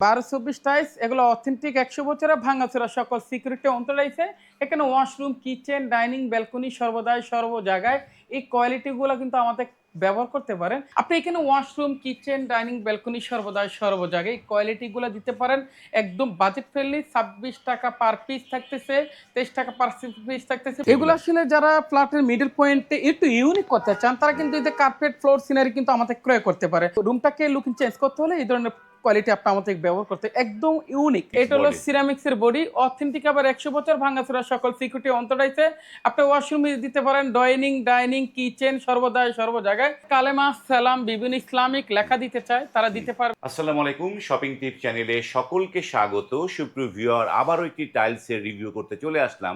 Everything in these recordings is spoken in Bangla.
12-24 টাইলস এগুলো অথেন্টিক 100 বছরের ভাঙাচোরা সকল সিকিউরিটি অন্তরাইছে। এখানে ওয়াশরুম, কিচেন, ডাইনিং, ব্যালকনি সর্বদাই সর্ব জায়গায় এই কোয়ালিটিগুলো কিন্তু আমাদের ব্যবহার করতে পারেন। আপনি এখানে ওয়াশরুম, কিচেন, ডাইনিং, ব্যালকনি সর্বদাই সর্ব জায়গায় এই কোয়ালিটিগুলো দিতে পারেন। একদম বাজেট ফ্রেন্ডলি। 26 টাকা পার পিস থাকতেছে, 23 টাকা পার পিস থাকতেছে। এগুলো আসলে যারা ফ্ল্যাটের মিডল পয়েন্টে একটু ইউনিক করতে চান তারা কিন্তু এই যে কার্পেট ফ্লোর সিনারি কিন্তু আমাদের ক্রয় করতে পারে। রুমটাকে লুকিং চেঞ্জ করতে হলে এই ধরনের কোয়ালিটি আপনি আমাদের ব্যবহার করতে একদম ইউনিক। এটা হলো সিরামিক্স এর বডি, অথেন্টিক আবার 100 বছর ভাঙাচোরা সকল সিকিউরিটি অন্তরাইছে। আপনি ওয়াশরুমে দিতে পারেন, ডাইনিং, কিচেন সর্বদাই সর্ব জায়গায় কালেমা সালাম বিভিন্ন ইসলামিক লেখা দিতে চায় তারা দিতে পারে। আসসালামু আলাইকুম, শপিং টিপ চ্যানেলে সকলকে স্বাগত। সুপ্রিয় ভিউয়ার, আবারও একটি টাইলসের রিভিউ করতে চলে আসলাম।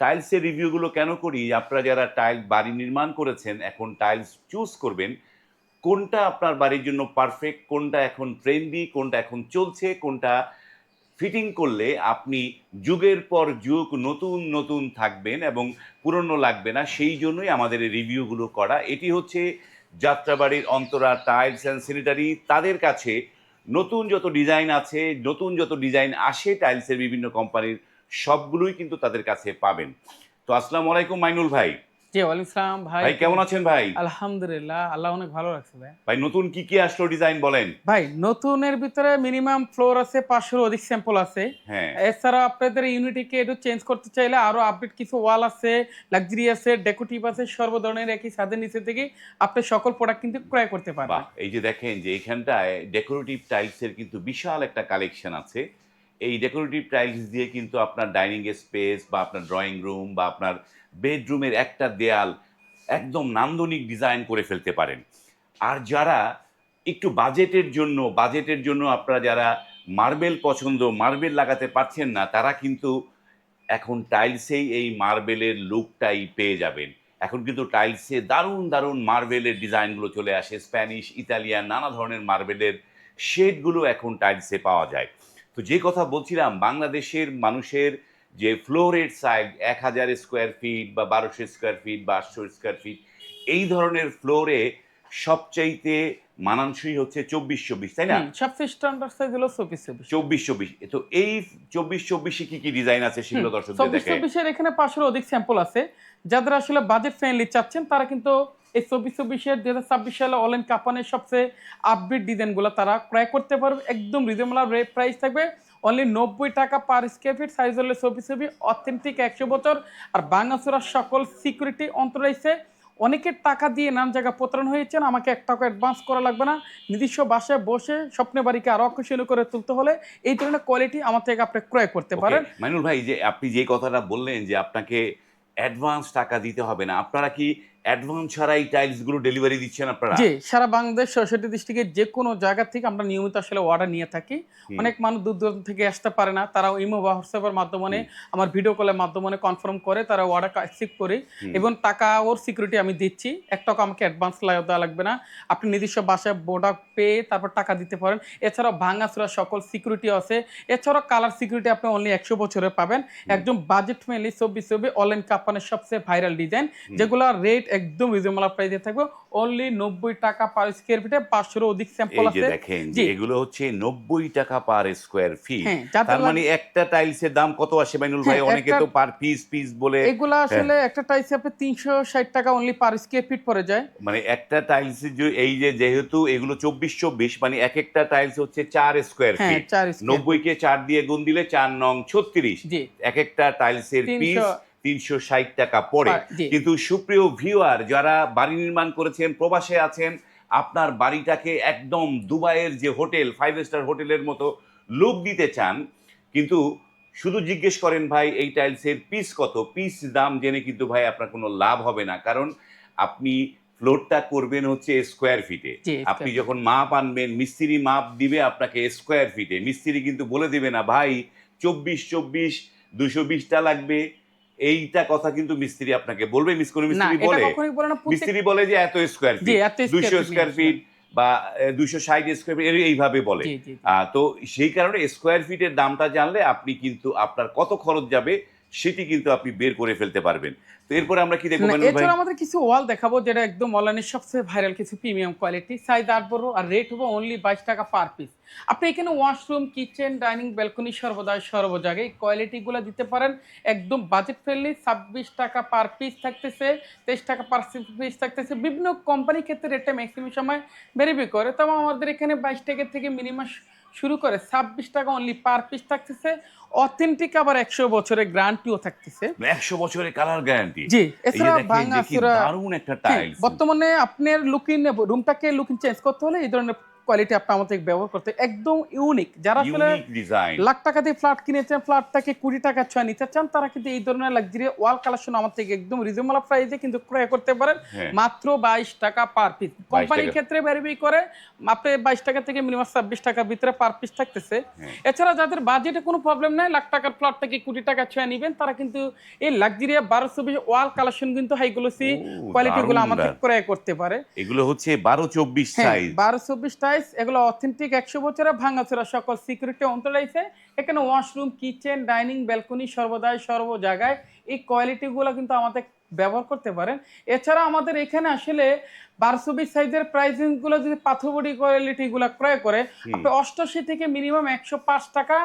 টাইলসের রিভিউগুলো কেন করি? আপনারা যারা বাড়ি নির্মাণ করেছেন, এখন টাইলস চুজ করবেন কোনটা আপনার বাড়ির জন্য পারফেক্ট, কোনটা এখন ট্রেন্ডি, কোনটা এখন চলছে, কোনটা ফিটিং করলে আপনি যুগের পর যুগ নতুন নতুন থাকবেন এবং পুরনো লাগবে না, সেই জন্যই আমাদের এই রিভিউগুলো করা। এটি হচ্ছে যাত্রাবাড়ির অন্তরা টাইলস অ্যান্ড স্যানিটারি। তাদের কাছে নতুন যত ডিজাইন আছে, নতুন যত ডিজাইন আসে টাইলসের বিভিন্ন কোম্পানির, সবগুলোই কিন্তু তাদের কাছে পাবেন। তো আসসালামু আলাইকুম মাইনুল ভাই। জি, ওয়ালাইকুম আসসালাম ভাই। ভাই কেমন আছেন ভাই? আলহামদুলিল্লাহ, আল্লাহ অনেক ভালো রাখছে ভাই। ভাই নতুন কি কি আসলো ডিজাইন বলেন? ভাই নতুনের ভিতরে মিনিমাম ফ্লোর আছে, 500 অধিক স্যাম্পল আছে। হ্যাঁ, এছাড়া আপনাদের ইউনিটিকে একটু চেঞ্জ করতে চাইলে আরো আপডেট কিছু ওয়াল আছে, লাক্সারি আছে, ডেকোরেটিভ আছে, সর্ব ধরনের একই ছাদের নিচে থেকে আপনি সকল প্রোডাক্ট কিন্তু ক্রয় করতে পারবেন। বাহ! এই যে দেখেন যে এইখানটায় ডেকোরেটিভ টাইলসের কিন্তু বিশাল একটা কালেকশন আছে। এই ডেকোরেটিভ টাইলস দিয়ে কিন্তু আপনার ডাইনিং স্পেস বা আপনার ড্রয়িং রুম বা আপনার বেডরুমের একটা দেয়াল একদম নান্দনিক ডিজাইন করে ফেলতে পারেন। আর যারা একটু বাজেটের জন্য আপনারা যারা মার্বেল পছন্দ, মার্বেল লাগাতে পারছেন না, তারা কিন্তু এখন টাইলসেই এই মার্বেলের লুকটাই পেয়ে যাবেন। এখন কিন্তু টাইলসে দারুণ দারুণ মার্বেলের ডিজাইনগুলো চলে আসে, স্প্যানিশ, ইতালিয়ান, নানা ধরনের মার্বেলের শেডগুলো এখন টাইলসে পাওয়া যায়। তো যে কথা বলছিলাম, বাংলাদেশের মানুষের যে ফ্লোরের সাইজ 1000 স্কোয়ার ফিট বা 1200 স্কোয়ার ফিট বা 800 স্কোয়ার ফিট, এই ধরনের ফ্লোরে সবচাইতে মানানসই হচ্ছে 24-24, তাই না? সবচেয়ে স্ট্যান্ডার্ড সাইজ হলো 24-24। 24-24। তো এই 24-24 কি কি ডিজাইন আছে সেগুলো দর্শকদের দেখে। 24-24 এর এখানে 500 অধিক স্যাম্পল আছে। যাদের আসলে বাজেট ফ্রেন্ডলি চাচ্ছেন তারা কিন্তু এই 24-24 এর 2026 সালে অনলাইন কাপানের সবচেয়ে আপডেট ডিজাইনগুলো তারা ক্রয় করতে পারবে। একদম রিজনেবল প্রাইস থাকবে অনলি 90 টাকা পার স্কয়ার ফিট। সাইজ হলে 24-24, অথেন্টিক 100 বছর আর ভাঙাচোরা সকল সিকিউরিটি অন্তরাইছে। অনেকের টাকা দিয়ে নানান জায়গা প্রতারণ হয়েছেন, আমাকে 1 টাকা অ্যাডভান্স করা লাগবে না। নিজস্ব বাসায় বসে স্বপ্নের বাড়িকে আরো আকর্ষণীয় করে তুলতে হলে এই ধরনের কোয়ালিটি আমার থেকে আপনি ক্রয় করতে পারেন। মাইনুল ভাই, যে আপনি যে কথাটা বললেন যে আপনাকে অ্যাডভান্স টাকা দিতে হবে না, আপনারা কি অ্যাডভান্স ছাড়াই টাইলস গুলো ডেলিভারি দিচ্ছেন আপনারা? জি, সারা বাংলাদেশ ৬৬ ডিস্ট্রিক্টের যেকোনো জায়গা থেকে আমরা নিয়মিত আসলে অর্ডার নিয়ে থাকি। হুম, অনেক মানুষ দূর দূরান্ত থেকে আসতে পারে না। তারা ইমো বা হোয়াটসঅ্যাপের মাধ্যমে আমার ভিডিও কলের মাধ্যমে কনফার্ম করে তারা অর্ডার অ্যাকসেপ্ট করে হুম। এবং টাকা ওর সিকিউরিটি আমি দিচ্ছি। ১ টাকা আমাকে অ্যাডভান্স দেওয়া লাগবে না। আপনি নিজস্ব বাসায় প্রোডাক্ট পেয়ে তারপর টাকা দিতে পারেন। এছাড়াও ভাঙাচোরা সকল সিকিউরিটি আছে। এছাড়াও কালার সিকিউরিটি আপনি অনলি 100 বছরের পাবেন। একদম বাজেট ফ্রেন্ডলি 24-24 অনলাইন কাপানের সবচেয়ে ভাইরাল ডিজাইন, যেগুলোর রেট একদম রিজনেবল প্রাইসে থাকবে। অনলি 90 টাকা পার স্কয়ার ফিটে 500 অধিক স্যাম্পল এই যে আছে। দেখেন যে জি, এগুলো হচ্ছে 90 টাকা পার স্কোয়ার ফিট। হ্যাঁ, যাদের তার মানে একটা টাইলসের দাম কত আসে মাইনুল ভাই? হ্যাঁ, অনেকে একটা তো পার পিস পিস বলে। এগুলা হ্যাঁ, আসলে একটা টাইলস আপনি 360 টাকা অনলি পার স্কয়ার ফিট পড়ে যায়। মানে একটা টাইলসের এই যে যেহেতু এগুলো 24-24, মানে এক একটা টাইলস হচ্ছে 4 স্কোয়ার হ্যাঁ, ফিট। 4 square 90 fit. কে 4 দিয়ে গুণ দিলে 4 নং 36। জি, এক একটা টাইলসের পিস 300 360 টাকা পড়ে। জি। কিন্তু সুপ্রিয় ভিউয়ার, যারা বাড়ি নির্মাণ করেছেন, প্রবাসে আছেন, আপনার বাড়িটাকে একদম দুবাইয়ের যে হোটেল, 5 স্টার হোটেলের মতো লুক দিতে চান, কিন্তু শুধু জিজ্ঞেস করেন ভাই এই টাইলসের পিস কত, পিস দাম জেনে কিন্তু ভাই আপনার কোনো লাভ হবে না। কারণ আপনি ফ্লোরটা করবেন হচ্ছে স্কোয়ার ফিটে। জি, আপনি স্কয়ার ফিট। যখন মাপ আনবেন, মিস্ত্রি মাপ দিবে আপনাকে স্কোয়ার ফিটে। মিস্ত্রি কিন্তু বলে দিবে না ভাই 24-24 220 টা লাগবে। এইটা কথা কিন্তু মিস্ত্রি আপনাকে বলবে। কোনো না, মিস্ত্রি এটা বলে, কখনোই বলে না। মিস্ত্রি বলে যে এত স্কোয়ার জি, ফিট, এত স্কয়ার 200 ফিট নিয়ে স্কোয়ার আসবেন। ফিট বা 260 স্কোয়ার ফিট, এইভাবে বলে। জি, জি, জি। তো সেই কারণে স্কোয়ার ফিটের দামটা জানলে আপনি কিন্তু আপনার কত খরচ যাবে সেটি কিন্তু আপনি বের করে ফেলতে পারবেন। তো এরপরে আমরা কি দেখবো না, মেনুল ভাই? এছাড়া আমাদের কিছু ওয়াল দেখাবো যেটা একদম অনলাইনের সবচেয়ে ভাইরাল কিছু প্রিমিয়াম কোয়ালিটি, সাইজ ৮ বড় আর রেট হবে অনলি 22 টাকা পার পিস। আপনি এখানে ওয়াশরুম, কিচেন, ডাইনিং, ব্যালকনি সর্বদাই সর্ব জায়গায় এই কোয়ালিটিগুলো দিতে পারেন একদম বাজেট ফ্রেন্ডলি। 26 টাকা পার পিস থাকতেছে, 23 টাকা পার পিস থাকতেছে। বিভিন্ন কোম্পানির ক্ষেত্রে রেটটা ম্যাক্সিমাম সময় ভেরিফাই করে, তবে আমাদের এখানে 22 টাকা থেকে মিনিমাম শুরু করে 26 টাকা অনলি পার পিস থাকতেছে। অথেন্টিক আবার 100 বছরের গ্যারান্টিও থাকতেছে। ১০০ বছরের কালার গ্যারান্টি। জি, এই যে এছাড়া দেখেন যে কি ভাঙাচোরা। দারুণ একটা হ্যাঁ, টাইলস। বর্তমানে আপনার রুমটাকে লুকিং চেঞ্জ করতে হলে এই ধরনের কোয়ালিটি আপনি আমাদের ব্যবহার করতে একদম ইউনিক। যারা আসলে ইউনিক ডিজাইন। লাখ টাকা দিয়ে ফ্ল্যাট কিনেছেন, ফ্ল্যাটটাকে 20 টাকা ছয় নিতে চান, তারা কিন্তু এই ধরনের লাক্সারি ওয়াল কালেকশন আমার থেকে একদম রিজনেবল প্রাইসে কিন্তু ক্রয় করতে পারেন হ্যাঁ। মাত্র 22 টাকা পার পিস। 22 কোম্পানির টাকা। ক্ষেত্রে ভেরিফাই করে আপনি 22 টাকা থেকে মিনিমাম 26 টাকার ভিতরে পার পিস থাকতেছে। হ্যাঁ। এছাড়া যাদের বাজেটে কোনো প্রবলেম নাই, লাখ টাকার ফ্ল্যাট থেকে 20 টাকা ছয় নিবেন, তারা কিন্তু এই লাক্সারি 1220 ওয়াল কালেকশন কিন্তু হাই গ্লোসি ও, কোয়ালিটিগুলো দারুণ আমাদের ক্রয় করতে পারে। এগুলো হচ্ছে ১২-২৪ হ্যাঁ, সাইজ। 12-24 টাইলস, এগুলো অথেন্টিক 100 বছরের ভাঙাচোরা সকল সিকিউরিটি অন্তর রয়েছে। এখানে ওয়াশরুম, কিচেন, ডাইনিং, ব্যালকনি সর্বদাই সর্ব জায়গায় এই কোয়ালিটিগুলো কিন্তু আমাদের ব্যবহার করতে পারেন। এছাড়া আমাদের এখানে আসলে 12-24 সাইজের প্রাইসিংগুলো যদি পাথর বডি কোয়ালিটিগুলো ক্রয় করে, আপনি 88 থেকে মিনিমাম 105 টাকা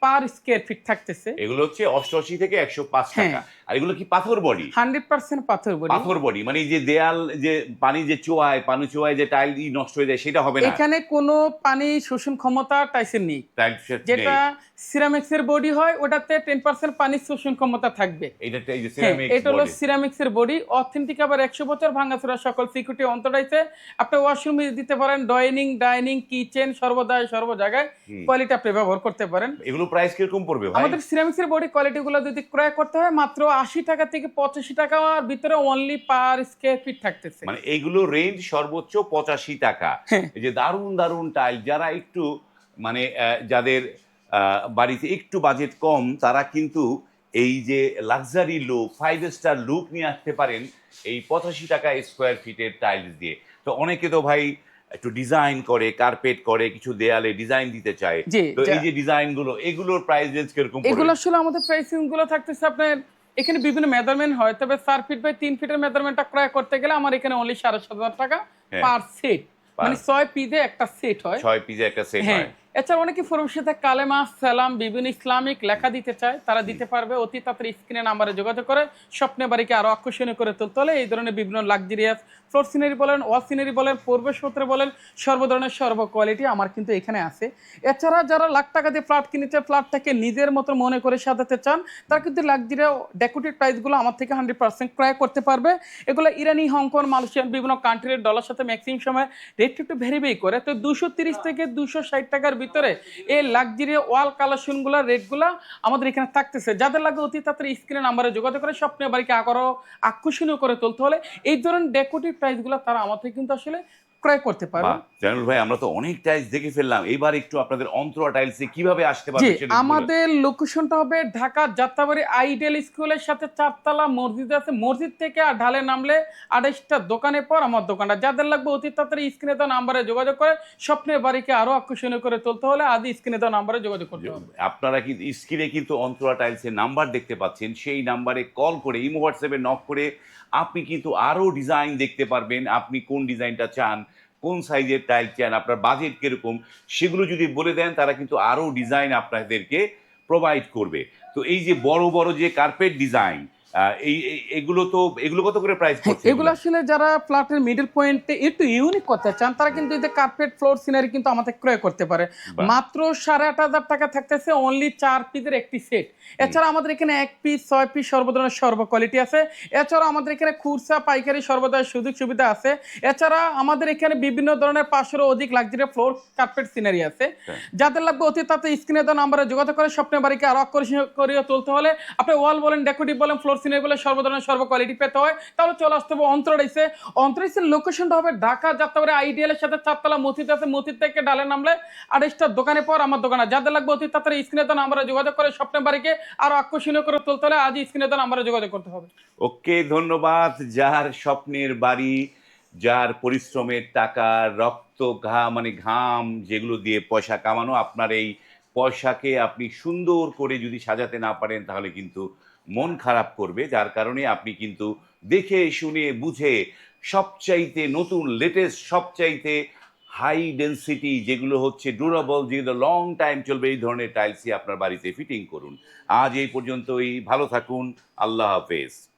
পার স্কয়ার ফিট থাকতেছে। এগুলো হচ্ছে ৮৮ থেকে ১০৫ হ্যাঁ। টাকা। আর এগুলো কি পাথর বডি? 100% পাথর বডি। পাথর বডি মানে এই যে দেয়াল যে পানি যে চোয়ায়, পানি চোয়ায় যে টাইল নষ্ট হয়ে যায় সেটা হবে না। এখানে কোনো পানি শোষণ ক্ষমতা টাইসের নেই। টাইল যেটা সিরামিক্সের বডি হয় ওটাতে 10% পানি শোষণ ক্ষমতা থাকবে। এটা এই যে হ্যাঁ, সিরামিক্স এটা হলো বডি। সিরামিক্সের বডি, অথেন্টিক আবার 100 বছর ভাঙাচোরা সকল সিকিউরিটি অন্তরাইছে। আপনি ওয়াশরুমে দিতে পারেন, ডাইনিং, কিচেন সর্বদাই সর্ব জায়গায় কোয়ালিটি আপনি ব্যবহার করতে পারেন। এগুলো প্রাইস কিরকম পড়বে ভাই? আমাদের সিরামিক্সের বডি কোয়ালিটিগুলো যদি ক্রয় করতে হয় মাত্র 80 টাকা থেকে 85 টাকার ভিতরে অনলি পার স্কয়ার ফিট থাকতেছে। মানে এইগুলো রেঞ্জ সর্বোচ্চ ৮৫ টাকা। হ্যাঁ। এই যে দারুণ দারুণ টাইল যারা একটু মানে যাদের বাড়িতে একটু বাজেট কম তারা কিন্তু এই যে লাক্সারি লুক 5 স্টার লুক নিয়ে আসতে পারেন এই ৮৫ টাকা স্কোয়ার ফিটের টাইলস দিয়ে। তো অনেকে তো ভাই একটু ডিজাইন করে, কার্পেট করে, কিছু দেয়ালে ডিজাইন দিতে চায়। জি, তো এই যে ডিজাইন গুলো এগুলোর প্রাইস রেঞ্জ কিরকম এগুলো পড়বে? আসলে আমাদের প্রাইসিং গুলো থাকতেছে আপনার এখানে বিভিন্ন মেজারমেন্ট হয়, তবে 4 ফিট বাই 3 ফিটের মেজারমেন্টটা ক্রয় করতে গেলে আমার এখানে অনলি 7,500 টাকা হ্যাঁ। পার সেট। মানে 6 পিসে একটা সেট হয়। 6 পিসে একটা সেট হ্যাঁ, হয়। এছাড়া অনেকে ফোরমের সাথে কালেমা, সালাম, বিভিন্ন ইসলামিক লেখা দিতে চায়, তারা দিতে পারবে। অতি তাড়াতাড়ি স্ক্রিনে নাম্বারে যোগাযোগ করে স্বপ্নে বাড়িকে আরো আকর্ষণীয় করে তুলতে হলে এই ধরনের বিভিন্ন লাক্সারিয়াস ফ্লোর সিনারি বলেন, ওয়াল সিনারি বলেন, প্রবেশপত্র বলেন, সর্ব ধরনের সর্ব কোয়ালিটি আমার কিন্তু এখানে আছে। এছাড়া যারা লাখ টাকা দিয়ে ফ্ল্যাট কিনেছে, ফ্ল্যাটটাকে নিজের মতো মনে করে সাজাতে চান, তারা কিন্তু লাক্সারিয়া ডেকোরেটিভ প্রাইসগুলো আমার থেকে 100% ক্রয় করতে পারবে। এগুলো ইরানি, হংকং, মালয়েশিয়ান বিভিন্ন কান্ট্রির ডলার সাথে ম্যাক্সিমাম সময় রেট একটু ভেরিফাই করে। তো 230 থেকে 260 টাকার ভিতরে এই লাক্সারি ওয়াল কালেকশনগুলোর রেটগুলো আমাদের এখানে থাকতেছে। যাদের লাগে অতি তাড়াতাড়ি স্ক্রিনে নাম্বারে যোগাযোগ করে স্বপ্নের বাড়িকে আরো আকর্ষণীয় করে তুলতে হলে এই ধরনের ডেকোরেটিভ প্রাইসগুলো তারা আমাদের কিন্তু আসলে ক্রয় করতে পারবে। বাহ! জামিল ভাই আমরা তো অনেক টাইলস দেখে ফেললাম। এবার একটু আপনাদের অন্তরা টাইলসে কিভাবে আসতে জি, পারবে সেটা একটু বলুন। আমাদের লোকেশনটা হবে ঢাকা যাত্রাবাড়ি আইডিয়াল স্কুলের সাথে 4 তলা মসজিদ আছে। মসজিদ থেকে ঢালে নামলে 28টা দোকানের পর আমার দোকানটা। যাদের লাগবে অতি তাড়াতাড়ি স্ক্রিনে দেওয়া নাম্বারে যোগাযোগ করে স্বপ্নের বাড়িকে আরো আকর্ষণীয় করে তুলতে হলে আদি স্ক্রিনে দেওয়া নাম্বারে যোগাযোগ করতে হবে। আপনারা কিন্তু স্ক্রিনে কিন্তু অন্তরা টাইলসের নাম্বার দেখতে পাচ্ছেন। সেই নাম্বারে কল করে ইমো হোয়াটসঅ্যাপে নক করে আপনি কিন্তু আরো ডিজাইন দেখতে পারবেন। আপনি কোন ডিজাইনটা চান, কোন সাইজের টাইল চান, আপনার বাজেট কিরকম সেগুলো যদি বলে দেন তারা কিন্তু আরো ডিজাইন আপনাদেরকে প্রোভাইড করবে। তো এই যে বড় বড় যে কার্পেট ডিজাইন এগুলো কত করে প্রাইস পড়ছে? এগুলো আসলে যারা ফ্ল্যাটের মিডল পয়েন্টে একটু ইউনিক করতে চান তারা কিন্তু এই যে কার্পেট ফ্লোর সিনারি কিন্তু আমাদের ক্রয় করতে পারে। বাহ। মাত্র 8,500 টাকা থাকতেছে অনলি 4 পিসের একটি সেট। এছাড়া আমাদের এখানে 1 পিস, 6 পিস সর্ব ধরনের সর্ব কোয়ালিটি আছে। এছাড়া আমাদের এখানে খুচরা পাইকারি সর্বদাই সুযোগ সুবিধা আছে। এছাড়া আমাদের এখানে বিভিন্ন ধরনের 500-এরও অধিক লাক্সারি ফ্লোর কার্পেট সিনারি আছে। যাদের লাগবে অতি তাড়াতাড়ি স্ক্রিনে দেওয়া নাম্বারে যোগাযোগ করে স্বপ্নের বাড়িকে আরো আকর্ষণীয় করে তুলতে হলে আপনি ওয়াল বলেন, ডেকোরেটিভ বলেন, ফ্লোর সিনারি বলেন, সর্ব ধরনের সর্ব কোয়ালিটি পেতে হয় তাহলে চলে আসতে হবে অন্তরাইসের লোকেশনটা হবে ঢাকা যাত্রাবাড়ি আইডিয়ালের সাথে 4 তলা মসজিদ আছে। মসজিদ থেকে ডালে নামলে 28টা দোকানের পর আমার দোকান। যাদের লাগবে অতি তাড়াতাড়ি স্ক্রিনে দেওয়া নাম্বারে যোগাযোগ করে স্বপ্নের বাড়িকে আরো আকর্ষণীয় করে তুলতে হলে আজই স্ক্রিনে দেওয়া নাম্বারে যোগাযোগ করতে হবে। ওকে, ধন্যবাদ। যার স্বপ্নের বাড়ি, যার পরিশ্রমের টাকা, রক্ত মানে ঘাম যেগুলো দিয়ে পয়সা কামানো, আপনার এই পয়সাকে আপনি সুন্দর করে যদি সাজাতে না পারেন তাহলে কিন্তু মন খারাপ করবে, যার কারণে আপনি কিন্তু দেখে শুনে বুঝে সবচাইতে নতুন লেটেস্ট, সবচাইতে হাই ডেনসিটি যেগুলো হচ্ছে ডিউরেবল, যেগুলো লং টাইম চলবে, এই ধরনের টাইলসই আপনার বাড়িতে ফিটিং করুন। আজ এই পর্যন্তই, ভালো থাকুন, আল্লাহ হাফেজ।